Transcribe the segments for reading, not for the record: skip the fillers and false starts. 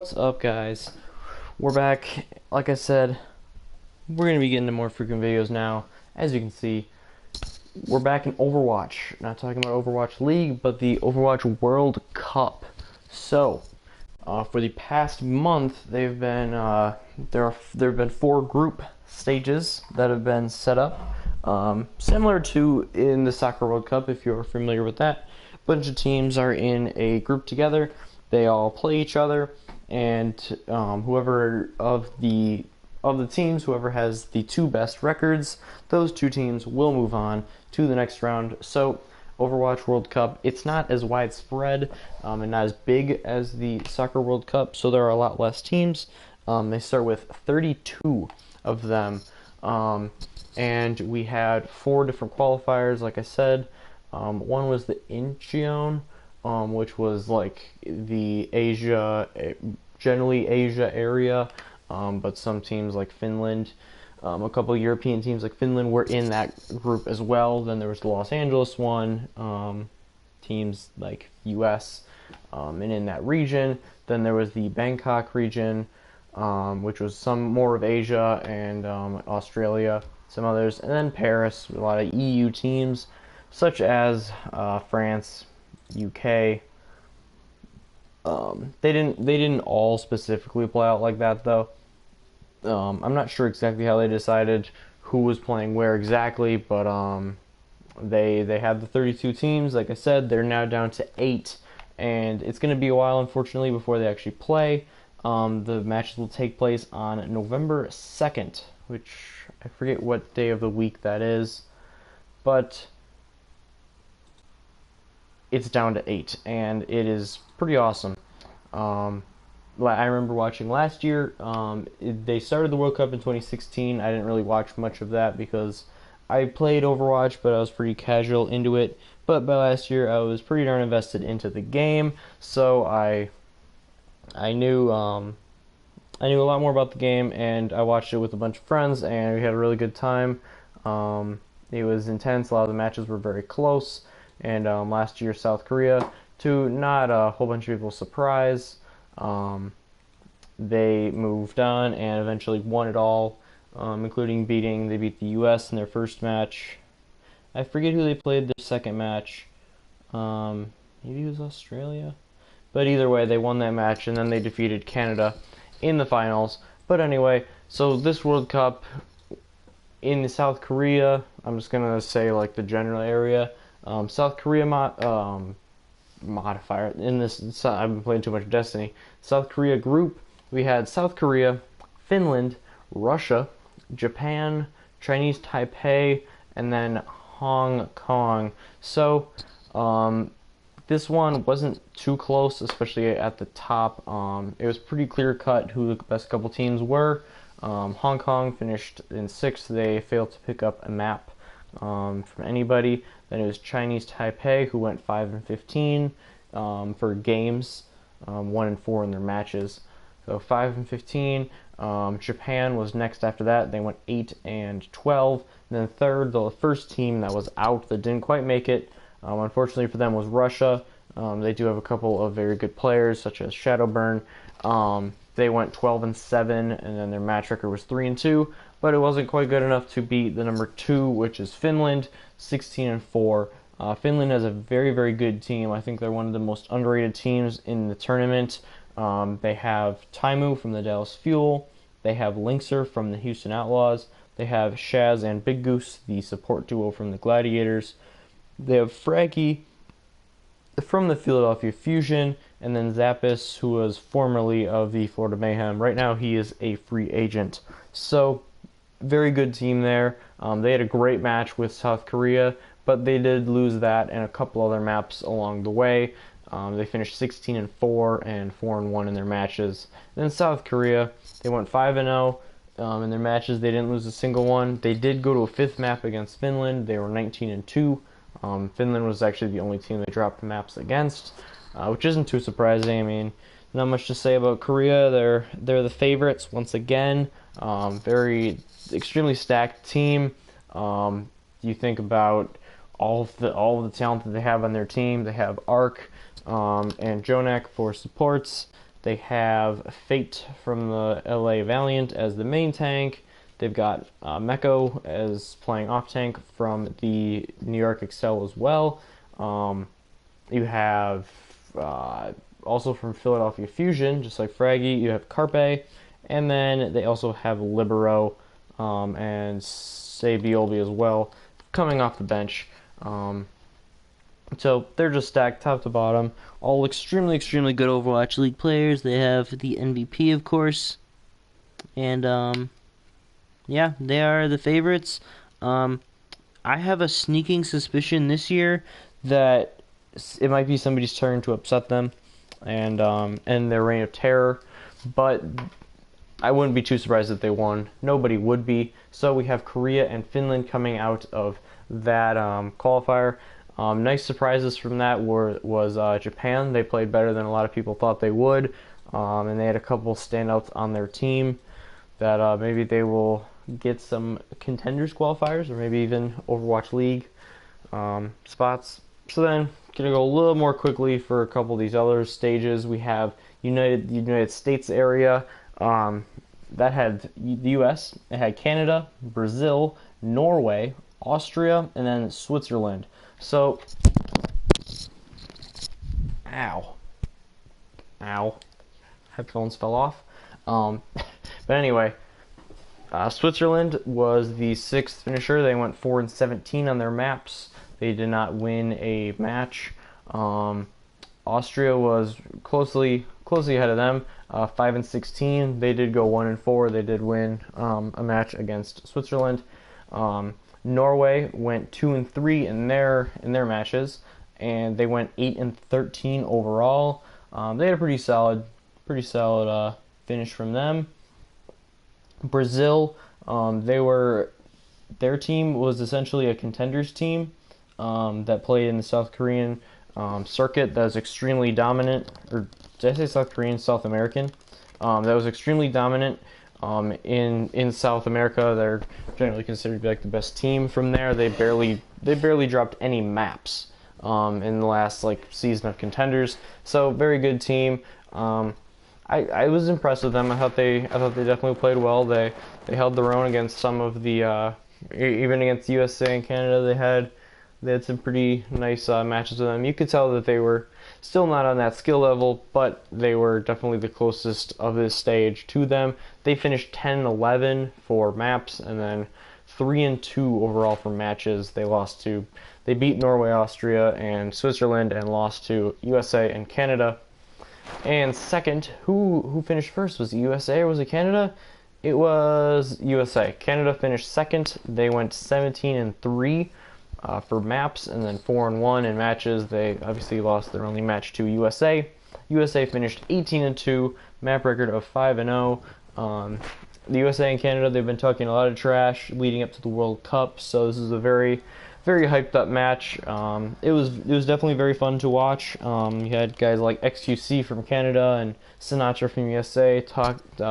What's up, guys? We're back. Like I said, we're gonna be getting to more frequent videos now. As you can see, we're back in Overwatch. Not talking about Overwatch League, but the Overwatch World Cup. So, for the past month, there have been 4 group stages that have been set up, similar to in the Soccer World Cup. If you're familiar with that, a bunch of teams are in a group together. They all play each other, and whoever of the teams, whoever has the 2 best records, those 2 teams will move on to the next round. So Overwatch World Cup, it's not as widespread and not as big as the Soccer World Cup, so there are a lot less teams. They start with 32 of them, and we had 4 different qualifiers, like I said. One was the Incheon, which was like the generally Asia area, but some teams like Finland, a couple of European teams like Finland were in that group as well. Then there was the Los Angeles one, teams like US, and in that region. Then there was the Bangkok region, which was some more of Asia and Australia, some others, and then Paris, with a lot of EU teams such as France, UK. They didn't all specifically play out like that though. I'm not sure exactly how they decided who was playing where exactly, but they had the 32 teams. Like I said, they're now down to 8, and it's going to be a while, unfortunately, before they actually play. The matches will take place on November 2nd, which I forget what day of the week that is, but it's down to 8, and it is pretty awesome. I remember watching last year. They started the World Cup in 2016. I didn't really watch much of that because I played Overwatch, but I was pretty casual into it. But by last year, I was pretty darn invested into the game, so I knew I knew a lot more about the game, and I watched it with a bunch of friends, and we had a really good time. It was intense. A lot of the matches were very close. And last year, South Korea, to not a whole bunch of people's surprise, they moved on and eventually won it all, including they beat the U.S. in their first match. I forget who they played their second match. Maybe it was Australia. But either way, they won that match, and then they defeated Canada in the finals. But anyway, so this World Cup in South Korea, I'm just going to say like the general area. South Korea modifier in this. I've been playing too much Destiny. South Korea group. We had South Korea, Finland, Russia, Japan, Chinese Taipei, and then Hong Kong. So this one wasn't too close, especially at the top. It was pretty clear cut who the best couple teams were. Hong Kong finished in 6th. They failed to pick up a map from anybody. Then it was Chinese Taipei, who went 5-15 for games, 1-4 in their matches. So 5-15. Japan was next after that. They went 8-12. And then third, the first team that was out that didn't quite make it, unfortunately for them, was Russia. They do have a couple of very good players, such as Shadowburn. They went 12-7, and then their match record was 3-2. But it wasn't quite good enough to beat the number 2, which is Finland, 16-4. Finland has a very, very good team. I think they're one of the most underrated teams in the tournament. They have Taimu from the Dallas Fuel. They have Linkser from the Houston Outlaws. They have Shaz and Big Goose, the support duo from the Gladiators. They have Fraggy from the Philadelphia Fusion, and then Zappis, who was formerly of the Florida Mayhem. Right now, he is a free agent. So, very good team there. They had a great match with South Korea, but they did lose that and a couple other maps along the way. They finished 16-4 and 4-1 in their matches. And then South Korea, they went 5-0 in their matches. They didn't lose a single one. They did go to a 5th map against Finland. They were 19-2. Finland was actually the only team they dropped maps against, which isn't too surprising. I mean, not much to say about Korea. They're the favorites once again. Very extremely stacked team. You think about all of the talent that they have on their team. They have Ark and Jonak for supports. They have Fate from the LA Valiant as the main tank. They've got Meko as playing off tank from the New York Excel as well. You have also from Philadelphia Fusion, just like Fraggy, you have Carpe, and then they also have Libero and Sabiolbi as well, coming off the bench. So they're just stacked top to bottom. All extremely, extremely good Overwatch League players. They have the MVP, of course. And, yeah, they are the favorites. I have a sneaking suspicion this year that it might be somebody's turn to upset them and end their reign of terror. But I wouldn't be too surprised if they won. Nobody would be. So we have Korea and Finland coming out of that qualifier. Nice surprises from that was Japan. They played better than a lot of people thought they would, and they had a couple standouts on their team that maybe they will get some contenders qualifiers or maybe even Overwatch League spots. So then, gonna go a little more quickly for a couple of these other stages. We have United States area that had the U.S. It had Canada, Brazil, Norway, Austria, and then Switzerland. So, ow, headphones fell off. But anyway, Switzerland was the 6th finisher. They went 4-17 on their maps. They did not win a match. Austria was closely ahead of them, 5-16. They did go 1-4. They did win a match against Switzerland. Norway went 2-3 in their matches, and they went 8-13 overall. They had a pretty solid finish from them. Brazil, their team was essentially a contenders team that played in the South Korean circuit that was extremely dominant, or did I say South Korean? South American. That was extremely dominant. In South America, they're generally considered to be like the best team from there. They barely dropped any maps in the last season of contenders. So very good team. I was impressed with them. I thought they definitely played well. They held their own against some of the even against USA and Canada. They had some pretty nice matches with them. You could tell that they were still not on that skill level, but they were definitely the closest of this stage to them. They finished 10-11 for maps, and then 3-2 overall for matches. They beat Norway, Austria, and Switzerland, and lost to USA and Canada. And second, who finished first? Was it USA or was it Canada? It was USA. Canada finished second. They went 17-3. For maps, and then 4-1 in matches. They obviously lost their only match to USA. USA finished 18-2, map record of 5-0. The USA and Canada, they've been talking a lot of trash leading up to the World Cup, so this is a very, very hyped up match. It was definitely very fun to watch. You had guys like XQC from Canada and Sinatra from USA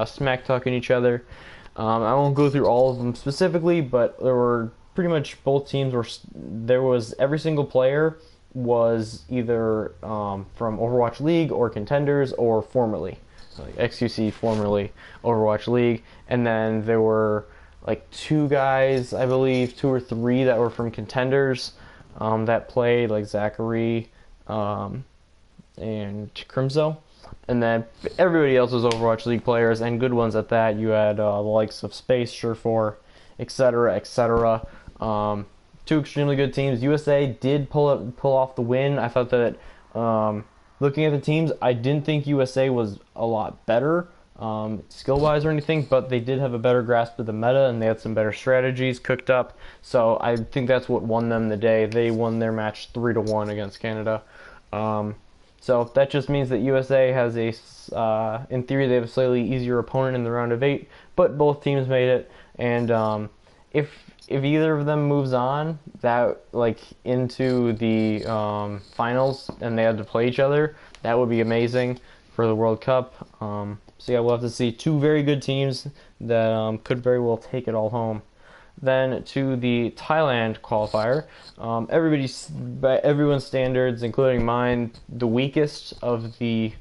smack talking each other. I won't go through all of them specifically, but there were pretty much both teams every single player was either from Overwatch League or Contenders or formerly. Like XQC formerly Overwatch League, and then there were two guys, I believe, 2 or 3 that were from Contenders that played, like Zachary and Crimzo. And then everybody else was Overwatch League players, and good ones at that. You had the likes of Space, Surefour, etc., etc. 2 extremely good teams. USA did pull off the win. I thought that looking at the teams, I didn't think USA was a lot better skill-wise or anything, but they did have a better grasp of the meta, and they had some better strategies cooked up. So I think that's what won them the day. They won their match 3-1 against Canada. So that just means that USA has in theory, they have a slightly easier opponent in the round of 8, but both teams made it. And if either of them moves on into the finals and they had to play each other, that would be amazing for the World Cup. So yeah, we'll have to see 2 very good teams that could very well take it all home. Then to the Thailand qualifier, by everyone's standards, including mine, the weakest of the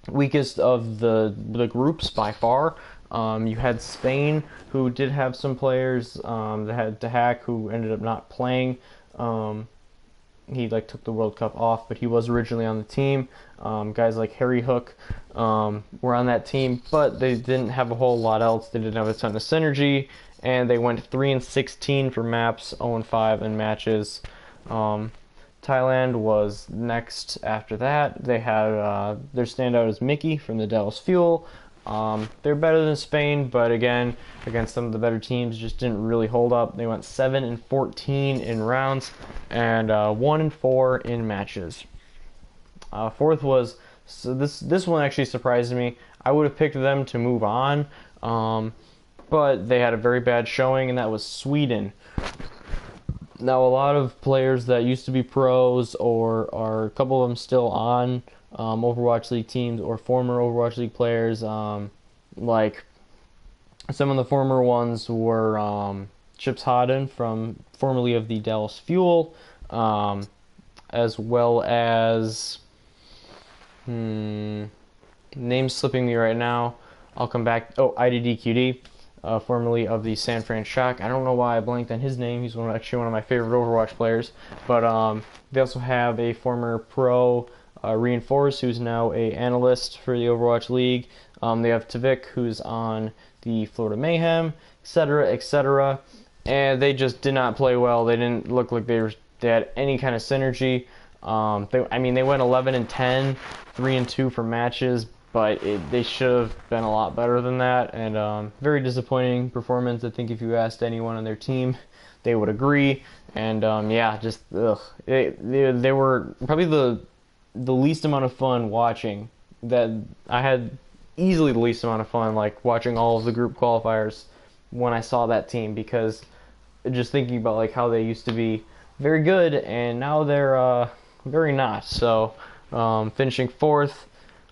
weakest of the groups by far. You had Spain, who did have some players. They had Hack, who ended up not playing. He like took the World Cup off, but he was originally on the team. Guys like Harry Hook were on that team, but they didn't have a whole lot else. They didn't have a ton of synergy, and they went 3-16 for maps, 0-5 in matches. Thailand was next after that. They had their standout is Mickey from the Dallas Fuel. They're better than Spain, but again, against some of the better teams, just didn't really hold up. They went 7-14 in rounds and 1-4 in matches. Fourth was, so this one actually surprised me. I would have picked them to move on, but they had a very bad showing, and that was Sweden. Now, a lot of players that used to be pros, or are a couple of them still on Overwatch League teams, or former Overwatch League players, like some of the former ones were Chips Hodden, from formerly of the Dallas Fuel, as well as name's slipping me right now. I'll come back. Oh, IDDQD. Formerly of the San Fran Shock. I don't know why I blanked on his name. He's actually one of my favorite Overwatch players. But they also have a former pro, Reinforce, who's now a analyst for the Overwatch League. They have Tavik, who's on the Florida Mayhem, etc., etc. And they just did not play well. They didn't look like they had any kind of synergy. They went 11-10, 3-2 for matches, but they should have been a lot better than that, and very disappointing performance. I think if you asked anyone on their team, they would agree. And just they were probably the least amount of fun watching. That I had easily the least amount of fun, like watching all of the group qualifiers when I saw that team, because just thinking about like how they used to be very good, and now they're very not. So finishing fourth.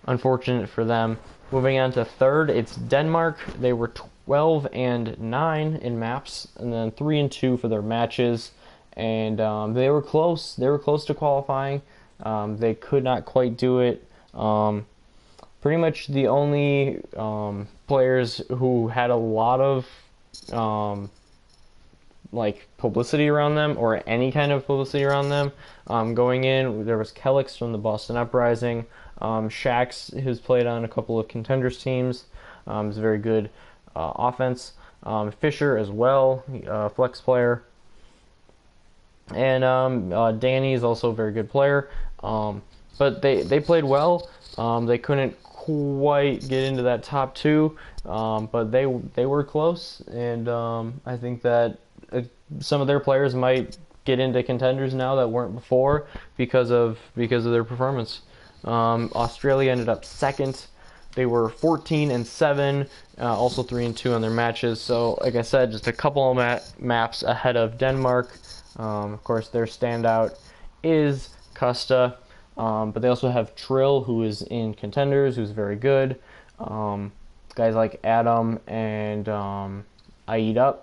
Unfortunate for them. Moving on to third, it's Denmark. They were 12-9 in maps, and then 3-2 for their matches. And they were close. They were close to qualifying. They could not quite do it. Pretty much the only players who had a lot of publicity around them, or any kind of publicity around them going in. There was Kellix from the Boston Uprising. Shax, who's played on a couple of contenders teams, is a very good offense. Fisher as well, flex player. And Danny is also a very good player. But they played well. They couldn't quite get into that top two, but they were close. And I think that some of their players might get into contenders now that weren't before because of their performance. Australia ended up second. They were 14-7, also 3-2 on their matches. So, like I said, just a couple of maps ahead of Denmark. Of course, their standout is Custa, but they also have Trill, who is in contenders, who's very good. Guys like Adam and Aida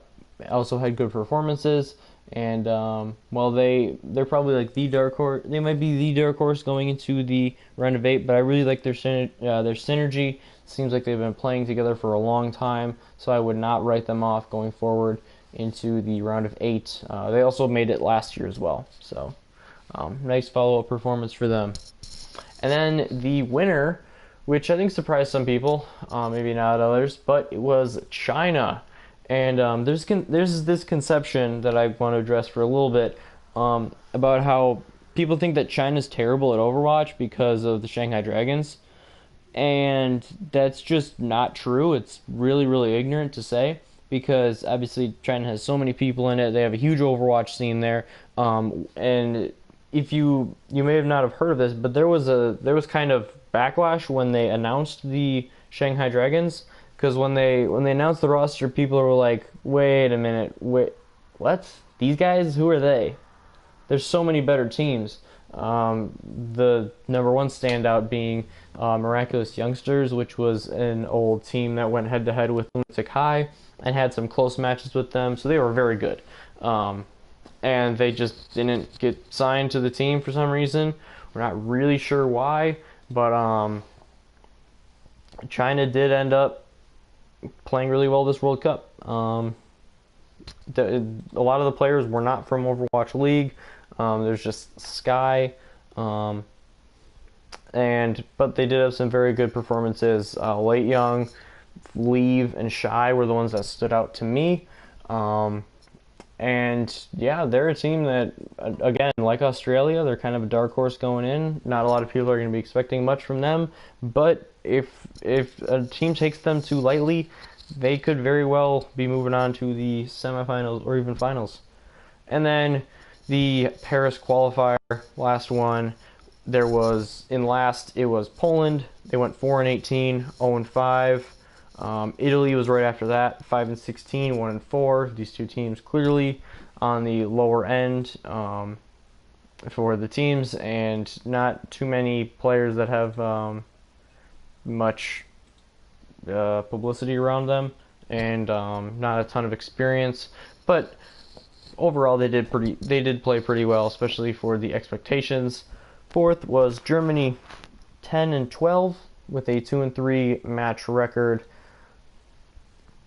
also had good performances. And they're probably like the dark horse. They might be the dark horse going into the round of 8. But I really like their synergy. Seems like they've been playing together for a long time. So I would not write them off going forward into the round of 8. They also made it last year as well. So nice follow-up performance for them. And then the winner, which I think surprised some people, maybe not others, but it was China. And there's this conception that I want to address for a little bit about how people think that China's terrible at Overwatch because of the Shanghai Dragons. And that's just not true. It's really, really ignorant to say, because obviously China has so many people in it. They have a huge Overwatch scene there. And if you may have not have heard of this, but there was kind of backlash when they announced the Shanghai Dragons. Because when they announced the roster, people were like, wait a minute, what? These guys? Who are they? There's so many better teams. The number one standout being Miraculous Youngsters, which was an old team that went head-to-head with Lunatic High and had some close matches with them, so they were very good. And they just didn't get signed to the team for some reason. We're not really sure why, but China did end up playing really well this World Cup. A lot of the players were not from Overwatch League. There's just Sky, but they did have some very good performances. Late Young, Leave, and Shy were the ones that stood out to me. And yeah, they're a team that, again, like Australia, they're kind of a dark horse going in. Not a lot of people are going to be expecting much from them, but if a team takes them too lightly, they could very well be moving on to the semifinals or even finals. And then the Paris qualifier, last one, it was Poland. They went 4-18, 0-5. Italy was right after that, 5-16, 1-4. These two teams clearly on the lower end for the teams, and not too many players that have much publicity around them, and not a ton of experience. But overall, they did play pretty well, especially for the expectations. Fourth was Germany, 10-12 with a 2-3 match record.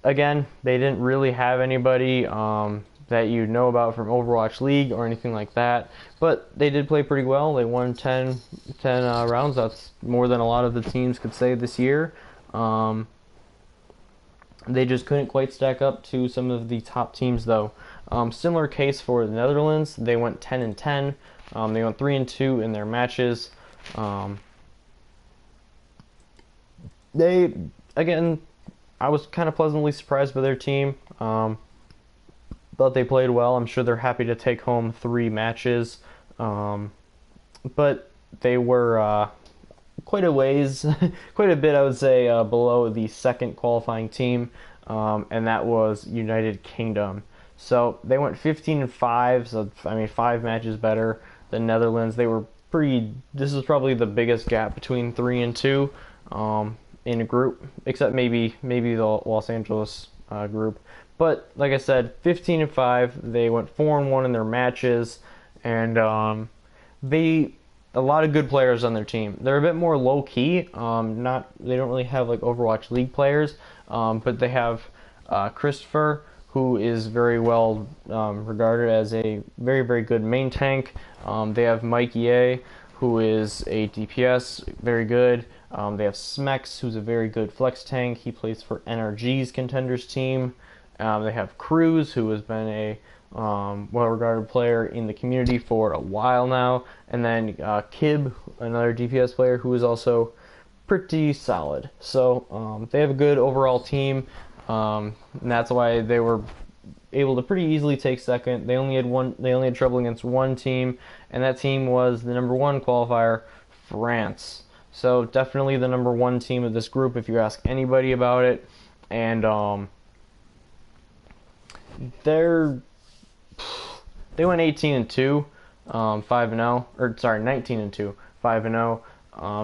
Again, they didn't really have anybody that you know about from Overwatch League or anything like that, but they did play pretty well. They won 10 rounds. That's more than a lot of the teams could say this year. They just couldn't quite stack up to some of the top teams, though. Similar case for the Netherlands. They went 10-10. They went 3-2 in their matches. I was kind of pleasantly surprised by their team. Thought they played well. I'm sure they're happy to take home 3 matches. But they were quite a ways, quite a bit, I would say, below the second qualifying team, and that was United Kingdom. So they went 15-5, so 5 matches better than Netherlands. They were this is probably the biggest gap between 3 and 2 in a group, except maybe the Los Angeles group. But like I said, 15-5. They went 4-1 in their matches, and a lot of good players on their team. They're a bit more low key. They don't really have like Overwatch League players, but they have Christopher, who is very well regarded as a very, very good main tank. They have Mike Ye, who is a DPS, very good. They have Smex, who's a very good flex tank. He plays for NRG's contenders team. They have Cruz, who has been a well-regarded player in the community for a while now. And then Kib, another DPS player, who is also pretty solid. So they have a good overall team, and that's why they were able to pretty easily take second. They only had trouble against one team, and that team was the number 1 qualifier, France. So definitely the number 1 team of this group if you ask anybody about it. And they went 18-2, 5-0, or sorry, 19-2, 5-0.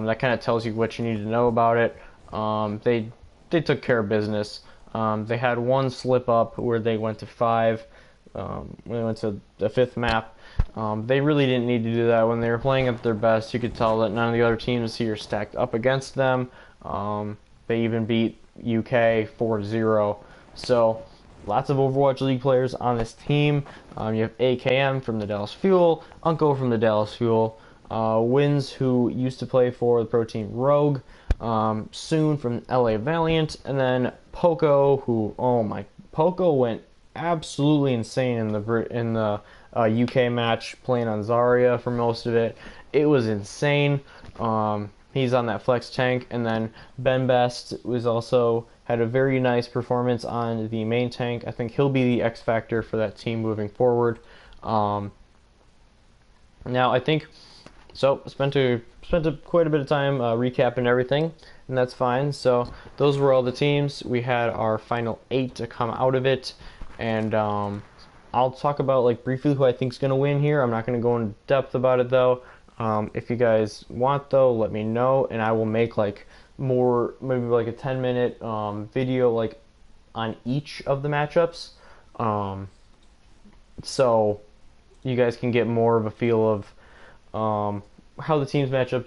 That kind of tells you what you need to know about it. They took care of business. They had one slip up where they went to 5. When they went to the 5th map. They really didn't need to do that. When they were playing at their best, you could tell that none of the other teams here stacked up against them. They even beat UK 4-0. So lots of Overwatch League players on this team. You have AKM from the Dallas Fuel, Unko from the Dallas Fuel, Wins, who used to play for the pro team Rogue, Soon from LA Valiant, and then Poco, who, Poco went absolutely insane in the UK match, playing on Zarya for most of it. It was insane. He's on that flex tank, and then Ben Best had a very nice performance on the main tank. I think he'll be the X factor for that team moving forward. Now I think so. Spent quite a bit of time recapping everything, and that's fine. So those were all the teams. We had our final 8 to come out of it. And I'll talk about briefly who I think is going to win here. I'm not going to go in depth about it though. If you guys want though, let me know, and I will make maybe a 10-minute video on each of the matchups, so you guys can get more of a feel of how the teams match up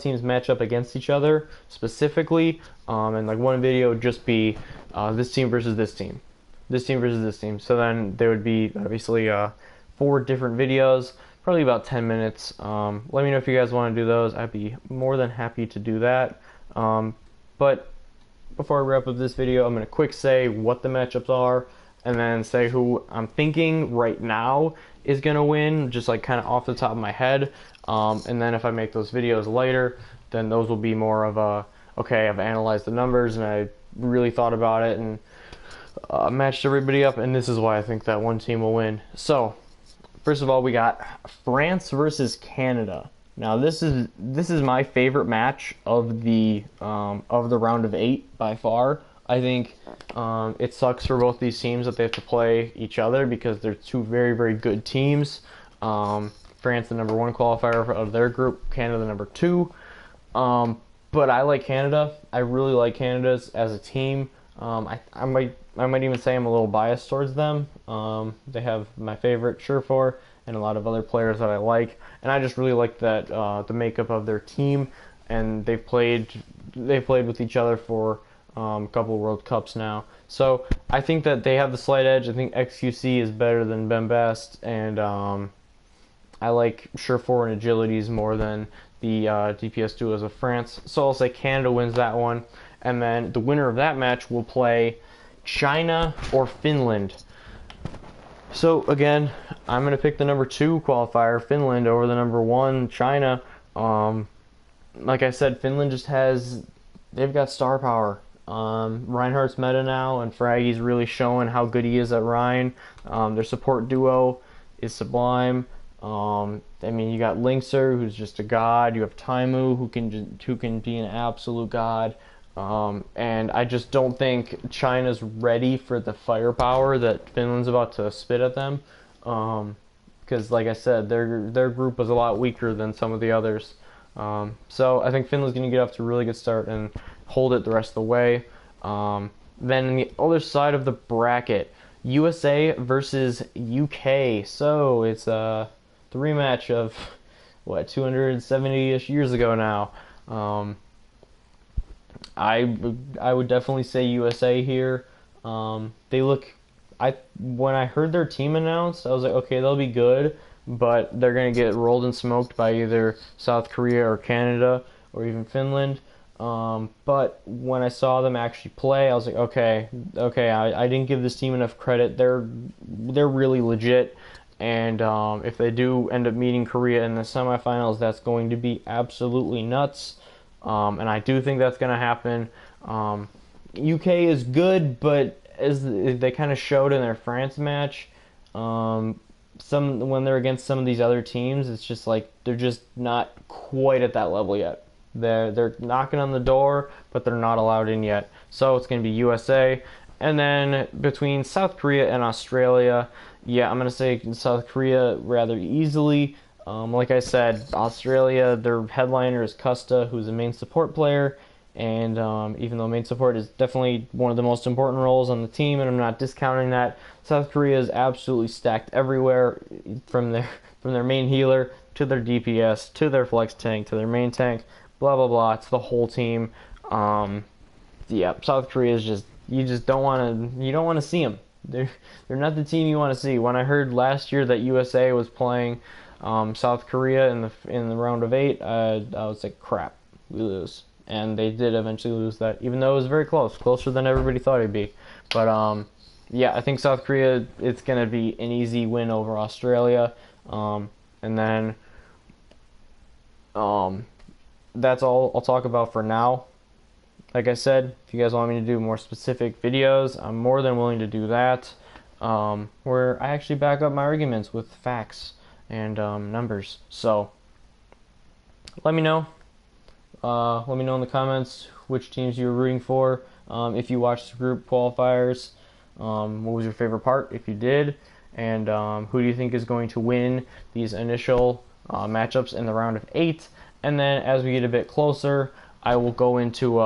teams match up against each other specifically, and like one video would just be this team versus this team, this team versus this team. So then there would be obviously 4 different videos, probably about 10 minutes. Let me know if you guys want to do those. I'd be more than happy to do that. But before I wrap up this video, I'm going to quick say what the matchups are, and then say who I'm thinking right now is going to win, just like kind of off the top of my head. And then if I make those videos later, then those will be more of a, okay, I've analyzed the numbers and I really thought about it and matched everybody up, and this is why I think that one team will win. So first of all, we got France versus Canada. Now this is my favorite match of the round of 8 by far. I think it sucks for both these teams that they have to play each other because they're 2 very, very good teams. France, the number 1 qualifier of their group, Canada, the number 2. But I like Canada. I really like Canada as a team. I might even say I'm a little biased towards them. They have my favorite Surefour and a lot of other players that I like, and I just really like that the makeup of their team. And they've played with each other for a couple of World Cups now. So I think that they have the slight edge. I think XQC is better than Bembest, and I like Surefour and Agilities more than the DPS duos of France. So I'll say Canada wins that one. And then the winner of that match will play China or Finland. So again, I'm going to pick the number 2 qualifier, Finland, over the number 1, China. Like I said, Finland just they've got star power. Reinhardt's meta now, and Fraggy's really showing how good he is at Rein. Their support duo is sublime. I mean, you got Linkser, who's just a god. You have Taimu, who can be an absolute god. And I just don't think China's ready for the firepower that Finland's about to spit at them. Because, like I said, their group was a lot weaker than some of the others. So I think Finland's going to get off to a really good start and hold it the rest of the way. Then on the other side of the bracket, USA versus UK. So it's a rematch of, 270-ish years ago now. I would definitely say USA here. They look. When I heard their team announced, I was like, okay, they'll be good, but they're gonna get rolled and smoked by either South Korea or Canada or even Finland. But when I saw them actually play, I was like, okay, I didn't give this team enough credit. They're really legit, and if they do end up meeting Korea in the semifinals, that's going to be absolutely nuts. And I do think that's going to happen. UK is good, but as they kind of showed in their France match, when they're against some of these other teams, it's just like they're just not quite at that level yet. They're knocking on the door, but they're not allowed in yet. So it's going to be USA. And then between South Korea and Australia, yeah, I'm going to say South Korea rather easily. Like I said, Australia, their headliner is Custa, who's a main support player, and even though main support is definitely one of the most important roles on the team, and I'm not discounting that, South Korea is absolutely stacked everywhere, from their main healer to their DPS to their flex tank to their main tank, blah blah blah. It's the whole team. Yeah, South Korea is just, you don't want to see them. They're not the team you want to see. When I heard last year that USA was playing South Korea in the round of 8, I was like, crap, we lose. And they did eventually lose that, even though it was very close, closer than everybody thought it'd be. But yeah, I think South Korea, it's gonna be an easy win over Australia. And then that's all I'll talk about for now. Like I said, if you guys want me to do more specific videos, I'm more than willing to do that, where I actually back up my arguments with facts and numbers. So let me know. Let me know in the comments which teams you were rooting for. If you watched the group qualifiers, what was your favorite part if you did, and who do you think is going to win these initial matchups in the round of 8. And then as we get a bit closer, I will go into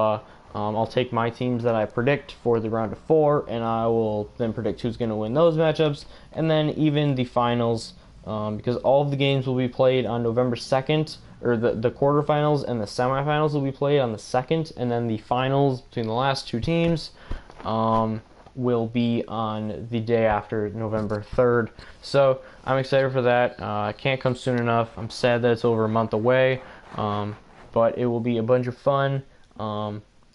I'll take my teams that I predict for the round of 4, and I will then predict who's going to win those matchups, and then even the finals, because all of the games will be played on November 2nd or the quarterfinals and the semifinals will be played on the 2nd, and then the finals between the last two teams will be on the day after, November 3rd. So I'm excited for that. Can't come soon enough. I'm sad that it's over a month away, but it will be a bunch of fun.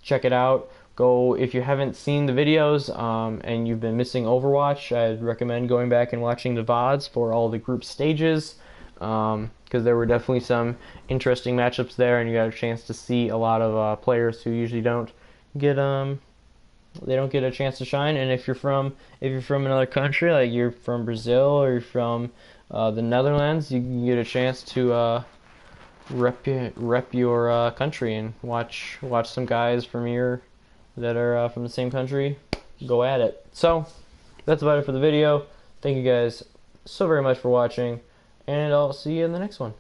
Check it out. Go, if you haven't seen the videos and you've been missing Overwatch, I'd recommend going back and watching the VODs for all the group stages, because there were definitely some interesting matchups there, and you got a chance to see a lot of players who usually don't get a chance to shine. And if you're from another country, like you're from Brazil or you're from the Netherlands, you can get a chance to rep your country and watch some guys that are from the same country go at it. So that's about it for the video. Thank you guys so very much for watching, and I'll see you in the next one.